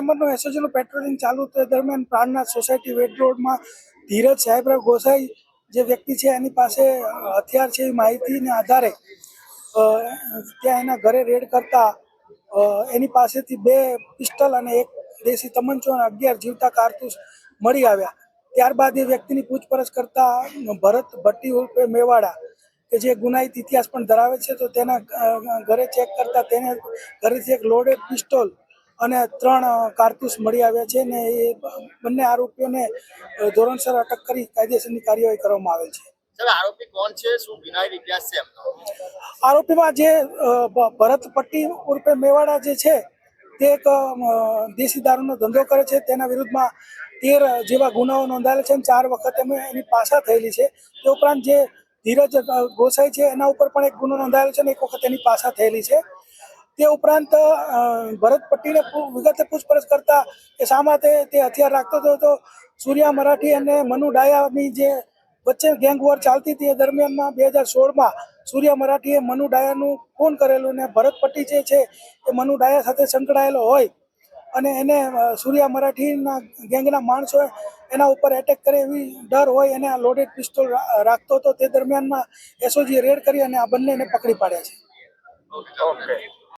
નંબરનું એસઓજીનું પેટ્રોલિંગ ચાલુ તે દરમિયાન પ્રાણનાથ સોસાયટી વેડ રોડમાં ધીરજ સાહેબરાવ ગોસાઈ જે વ્યક્તિ છે એની પાસે હથિયાર છે એ માહિતીને આધારે ત્યાં એના ઘરે રેડ કરતા એની પાસેથી 2 પિસ્ટલ અને 1 દેશી તમંચો અને 11 જીવતા કારતૂસ મળી આવ્યા। ત્યારબાદ એ વ્યક્તિની પૂછપરછ કરતા ભરત ભટ્ટી ઉર્ફે મેવાડા કે જે ગુનાહિત ઇતિહાસ પણ ધરાવે છે તો તેના ઘરે ચેક કરતા તેને ઘરેથી 1 લોડેડ પિસ્તોલ અને 3 કારતૂસ મળી આવ્યા છે ને એ બંને આરોપીઓને ધોરણસર અટક કરી કાયદેસરની કાર્યવાહી કરવામાં આવેલ છે। આરોપી કોણ છે, શું ગુનાહિત ઇતિહાસ છે એમનો? આરોપીમાં જે ભરત પટ્ટી ઉર્ફે મેવાડા જે છે તે એક દેશી દારૂનો ધંધો કરે છે। તેના વિરુદ્ધમાં 13 જેવા ગુનાઓ નોંધાયેલા છે અને 4 વખત એની પાછા થયેલી છે। તે ઉપરાંત જે ધીરજ ગોસાઈ છે એના ઉપર પણ 1 ગુનો નોંધાયેલો છે અને 1 વખત એની પાછા થયેલી છે। તે ઉપરાંત ભરત પટ્ટીને વિગતે પૂછપરછ કરતા કે શા માટે તે હથિયાર રાખતો હતો તો સૂર્યા મરાઠી અને મનુ ડાયાની જે વચ્ચે ગેંગ વોર ચાલતી હતી એ દરમિયાનમાં 2016માં સૂર્યા મરાઠીએ મનુ ડાયાનું ખૂન કરેલું ને ભરત પટ્ટી જે છે એ મનુ ડાયા સાથે સંકળાયેલો હોય અને એને સૂર્યા મરાઠીના ગેંગના માણસો એના ઉપર એટેક કરે એવી ડર હોય એને આ લોડેડ પિસ્તોલ રાખતો હતો। તે દરમિયાનમાં એસઓજીએ રેડ કરી અને આ બંનેને પકડી પાડ્યા છે।